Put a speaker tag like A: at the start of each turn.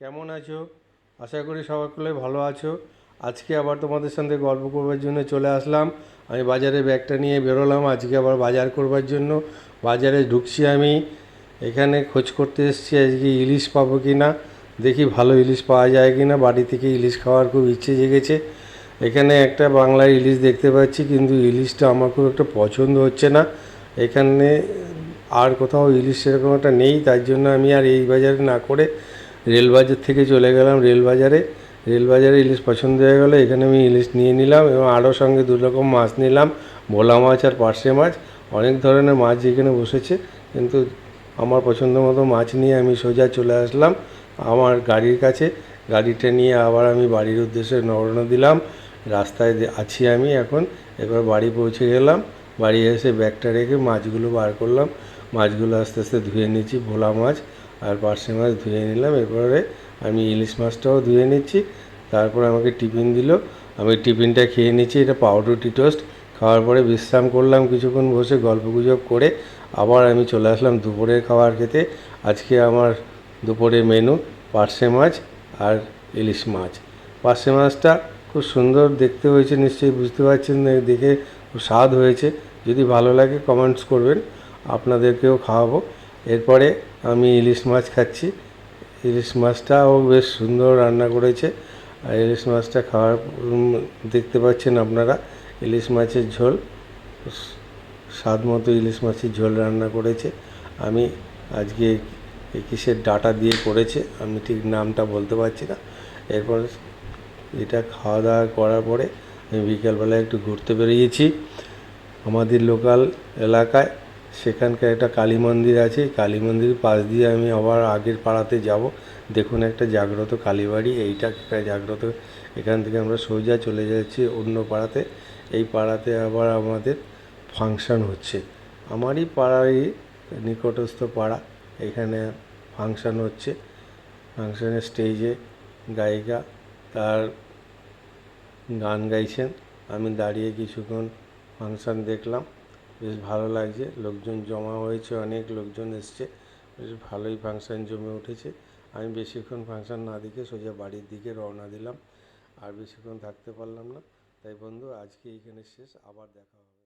A: কেমন আছো? আশা করি সকলে ভালো আছো। আজকে আবার তোমাদের সঙ্গে গল্প করবার জন্য চলে আসলাম। আমি বাজারে ব্যাগটা নিয়ে বেরোলাম আজকে আবার বাজার করবার জন্য। বাজারে ঢুকছি আমি, এখানে খোঁজ করতে এসেছি আজকে ইলিশ পাবো কি না, দেখি ভালো ইলিশ পাওয়া যায় কি না। বাড়ি থেকে ইলিশ খাওয়ার খুব ইচ্ছে জেগেছে। এখানে একটা বাংলার ইলিশ দেখতে পাচ্ছি, কিন্তু ইলিশটা আমার খুব একটা পছন্দ হচ্ছে না। এখানে আর কোথাও ইলিশ সেরকম একটা নেই, তার জন্য আমি আর এই বাজারে না করে রেলবাজার থেকে চলে গেলাম রেলবাজারে। রেলবাজারে ইলিশ পছন্দ হয়ে গেলো, এখানে আমি ইলিশ নিয়ে নিলাম এবং আরও সঙ্গে দু রকম মাছ নিলাম, ভোলা মাছ আর পার্শে মাছ। অনেক ধরনের মাছ এখানে বসেছে, কিন্তু আমার পছন্দ মতো মাছ নিয়ে আমি সোজা চলে আসলাম আমার গাড়ির কাছে। গাড়িটা নিয়ে আবার আমি বাড়ির উদ্দেশ্যে রওনা দিলাম। রাস্তায় আছি আমি এখন। এবার বাড়ি পৌঁছে গেলাম। বাড়ি এসে ব্যাগটা রেখে মাছগুলো বার করলাম। মাছগুলো আস্তে আস্তে ধুয়ে নিচ্ছি, ভোলা মাছ আর পার্শে মাছ ধুয়ে নিলাম। এরপরে আমি ইলিশ মাছটাও ধুয়ে নিচ্ছি। তারপর আমাকে টিফিন দিল, আমি টিফিনটা খেয়ে নিচ্ছি। এটা পাউরুটি টোস্ট। খাওয়ার পরে বিশ্রাম করলাম কিছুক্ষণ, বসে গল্পগুজব করে আবার আমি চলে আসলাম দুপুরের খাবার খেতে। আজকে আমার দুপুরে মেনু পার্শে মাছ আর ইলিশ মাছ। পার্শে মাছটা খুব সুন্দর দেখতে হয়েছে, নিশ্চয়ই বুঝতে পারছেন, দেখে খুব স্বাদ হয়েছে। যদি ভালো লাগে কমেন্টস করবেন, আপনাদেরকেও খাওয়াবো। এরপরে আমি ইলিশ মাছ খাচ্ছি। ইলিশ মাছটাও বেশ সুন্দর রান্না করেছে। আর ইলিশ মাছটা খাওয়ার দেখতে পাচ্ছেন আপনারা, ইলিশ মাছের ঝোল, স্বাদ মতো ইলিশ মাছের ঝোল রান্না করেছে। আমি আজকে কিসের ডাঁটা দিয়ে করেছে, আমি ঠিক নামটা বলতে পারছি না। এরপর এটা খাওয়া দাওয়া করার পরে আমি বিকালবেলায় একটু ঘুরতে বেরিয়েছি আমাদের লোকাল এলাকায়। সেখানকার একটা কালী মন্দির আছে, কালী মন্দিরের পাশ দিয়ে আমি আবার আগের পাড়াতে যাব। দেখুন একটা জাগ্রত কালীবাড়ি, এইটা একটা জাগ্রত। এখান থেকে আমরা সোজা চলে যাচ্ছি অন্য পাড়াতে। এই পাড়াতে আবার আমাদের ফাংশান হচ্ছে, আমারই পাড়ারই নিকটস্থ পাড়া। এখানে ফাংশান হচ্ছে। ফাংশানের স্টেজে গায়িকা তার গান গাইছেন। আমি দাঁড়িয়ে কিছুক্ষণ ফাংশান দেখলাম, বেশ ভালো লাগছে। লোকজন জমা হয়েছে, অনেক লোকজন এসছে, বেশ ভালোই ফাংশান জমে উঠেছে। আমি বেশিক্ষণ ফাংশান না দেখে সোজা বাড়ির দিকে রওনা দিলাম। আর বেশিক্ষণ থাকতে পারলাম না। তাই বন্ধু, আজকে এইখানে শেষ, আবার দেখা হবে।